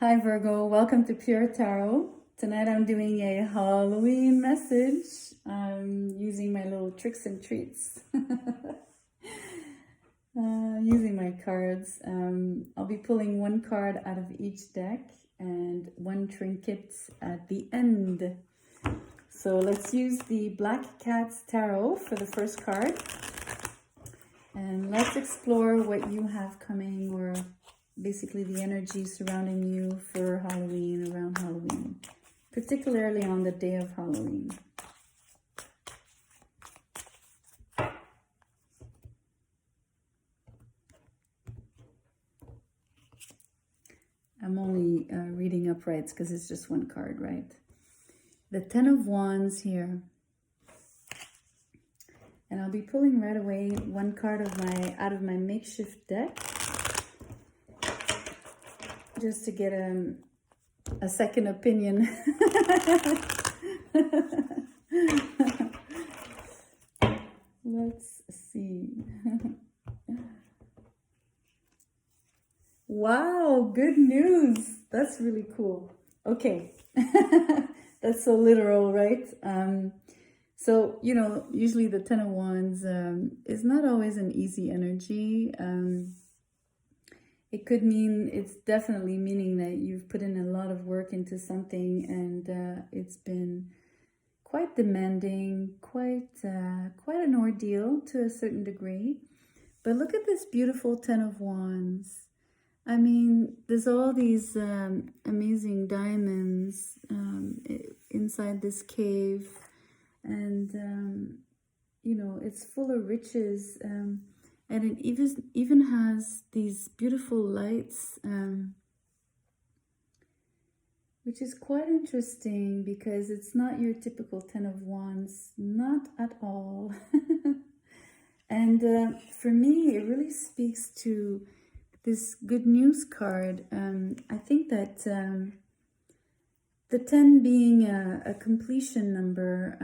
Hi Virgo, welcome to Pure Tarot. Tonight I'm doing a Halloween message. I'm using my little tricks and treats. Using my cards. I'll be pulling one card out of each deck and one trinket at the end. So let's use the Black Cat's Tarot for the first card. And let's explore what you have coming, or basically the energy surrounding you for Halloween, around Halloween, particularly on the day of Halloween. I'm only reading uprights because it's just one card, right? The Ten of Wands here. And I'll be pulling right away one card out of my makeshift deck, just to get a second opinion. Let's see. Wow, good news. That's really cool. Okay. That's so literal, right? So, usually the Ten of Wands is not always an easy energy. It could mean, it's definitely meaning that you've put in a lot of work into something, and it's been quite demanding, quite an ordeal to a certain degree. But look at this beautiful Ten of Wands. I mean, there's all these amazing diamonds inside this cave, and it's full of riches, and it even has these beautiful lights, which is quite interesting because it's not your typical Ten of Wands, not at all. And for me, it really speaks to this good news card. I think that the 10 being a completion number,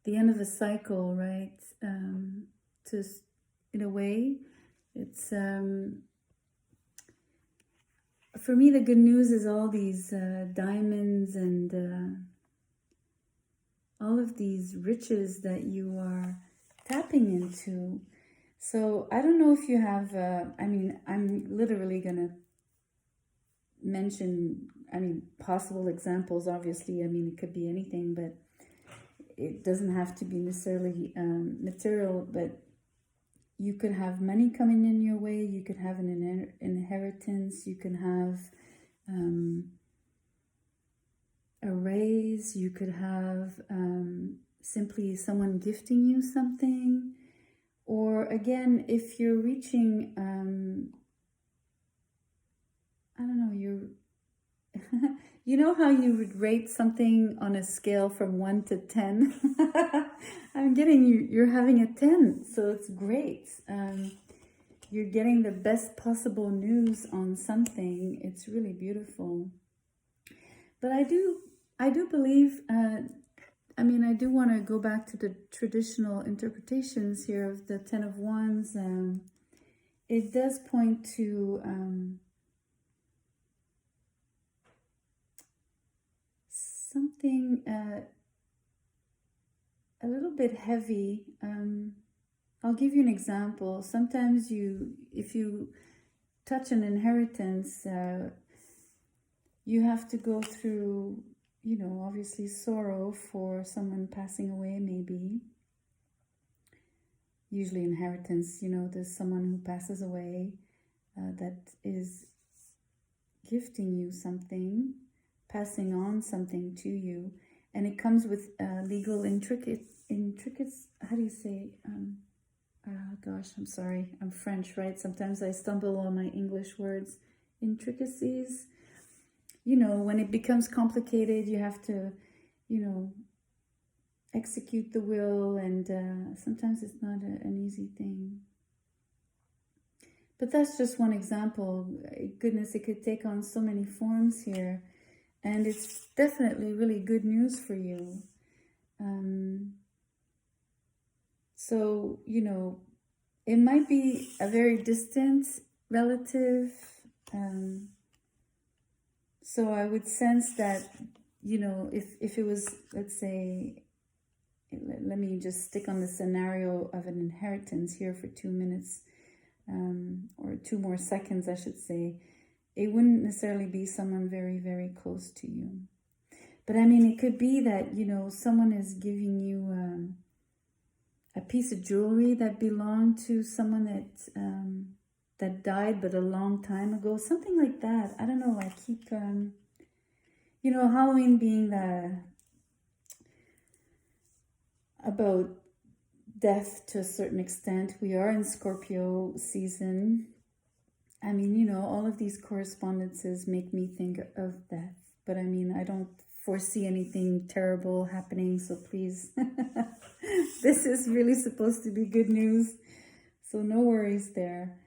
the end of a cycle, right? In a way, it's for me, the good news is all these diamonds and all of these riches that you are tapping into. So I don't know if you have, I'm literally going to mention, possible examples, obviously. It could be anything, but it doesn't have to be necessarily material, but you could have money coming in your way. You could have an inheritance. You can have a raise. You could have simply someone gifting you something. Or again, if you're reaching, I don't know, you know how you would rate something on a scale from 1 to 10? I'm getting you're having a 10, so it's great. You're getting the best possible news on something. It's really beautiful. But I do believe, I do want to go back to the traditional interpretations here of the Ten of Wands. It does point to something a little bit heavy. I'll give you an example. Sometimes if you touch an inheritance, you have to go through, obviously sorrow for someone passing away, maybe. Usually inheritance, there's someone who passes away that is gifting you something, passing on something to you, and it comes with legal intricacies. How do you say? Gosh, I'm sorry. I'm French, right? Sometimes I stumble on my English words. Intricacies. When it becomes complicated, you have to, execute the will, and sometimes it's not an easy thing. But that's just one example. Goodness, it could take on so many forms here. And it's definitely really good news for you. So, it might be a very distant relative. So I would sense that, you know, if it was, let's say, let me just stick on the scenario of an inheritance here for 2 minutes, or 2 more seconds, I should say. It wouldn't necessarily be someone very, very close to you. But I mean, it could be that, you know, someone is giving you a piece of jewelry that belonged to someone that died, but a long time ago. Something like that. I don't know. I keep, you know, Halloween being about death to a certain extent. We are in Scorpio season. I mean, you know, all of these correspondences make me think of death. But I mean, I don't foresee anything terrible happening, so please. This is really supposed to be good news, so no worries there.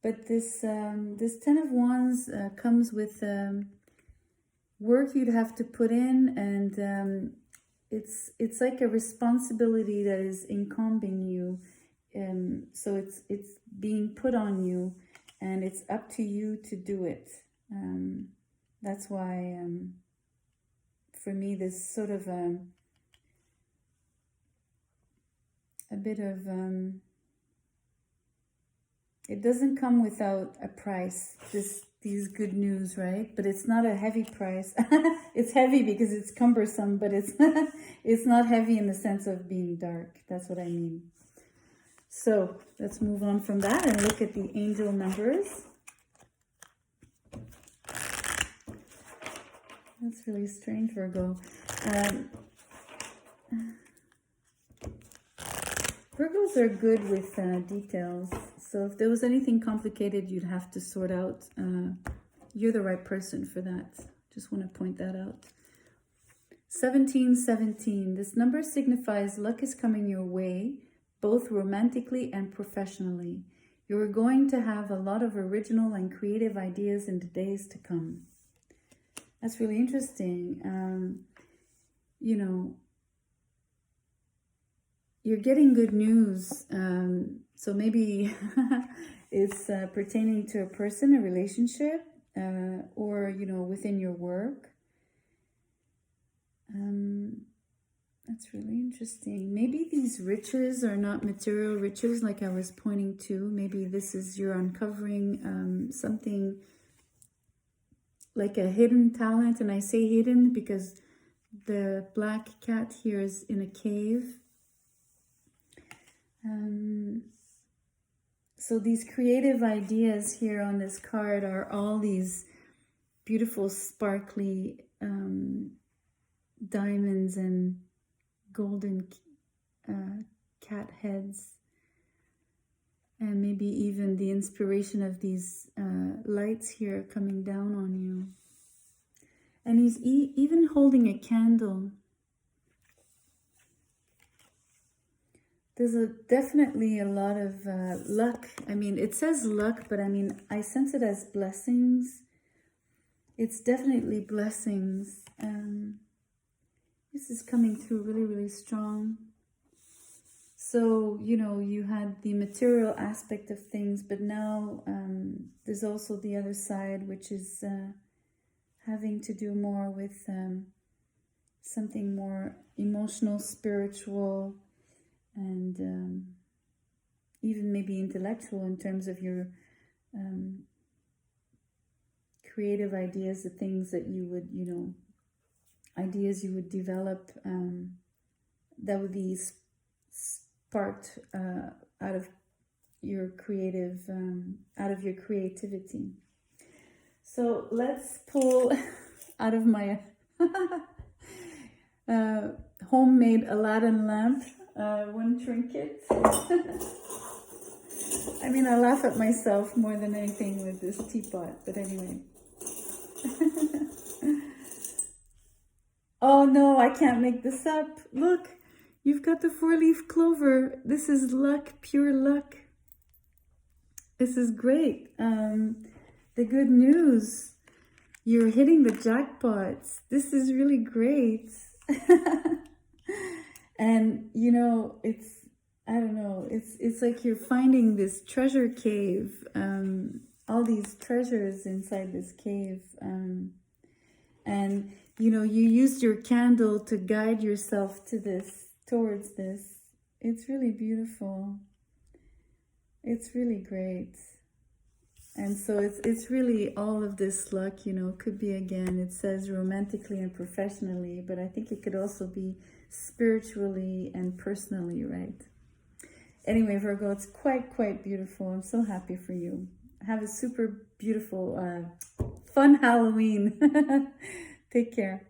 But this 10 of Wands comes with work you'd have to put in, and it's like a responsibility that is encompassing you. So it's being put on you, and it's up to you to do it. That's why, for me, this sort of a bit of, it doesn't come without a price, these good news, right? But it's not a heavy price. It's heavy because it's cumbersome, but it's it's not heavy in the sense of being dark. That's what I mean. So let's move on from that and look at the angel numbers. That's really strange, Virgo. Virgos are good with details. So if there was anything complicated you'd have to sort out, you're the right person for that. Just want to point that out. 1717. This number signifies luck is coming your way, both romantically and professionally. You are going to have a lot of original and creative ideas in the days to come. That's really interesting. You know, you're getting good news. So maybe it's pertaining to a person, a relationship, or, you know, within your work. That's really interesting. Maybe these riches are not material riches like I was pointing to. Maybe this is you're uncovering something like a hidden talent. And I say hidden because the black cat here is in a cave. So these creative ideas here on this card are all these beautiful sparkly diamonds and golden cat heads, and maybe even the inspiration of these lights here coming down on you. And he's even holding a candle. There's definitely a lot of luck. I mean, it says luck, but I mean, I sense it as blessings. It's definitely blessings. This is coming through really, really strong. So, you know, you had the material aspect of things, but now there's also the other side, which is having to do more with something more emotional, spiritual, and even maybe intellectual in terms of your creative ideas, the things that you would, you know, ideas you would develop that would be sparked out of your creative, out of your creativity. So let's pull out of my homemade Aladdin lamp. One trinket. I mean, I laugh at myself more than anything with this teapot, but anyway. Oh no, I can't make this up. Look, you've got the 4-leaf clover. This is luck, pure luck. This is great. The good news, you're hitting the jackpots. This is really great. And, you know, it's, I don't know, it's like you're finding this treasure cave. All these treasures inside this cave. And, you know, you used your candle to guide yourself to this, towards this. It's really beautiful. It's really great. And so it's really all of this luck, you know, could be, again, it says romantically and professionally, but I think it could also be spiritually and personally, right? Anyway, Virgo, it's quite beautiful. I'm so happy for you. Have a super beautiful, fun Halloween. Take care.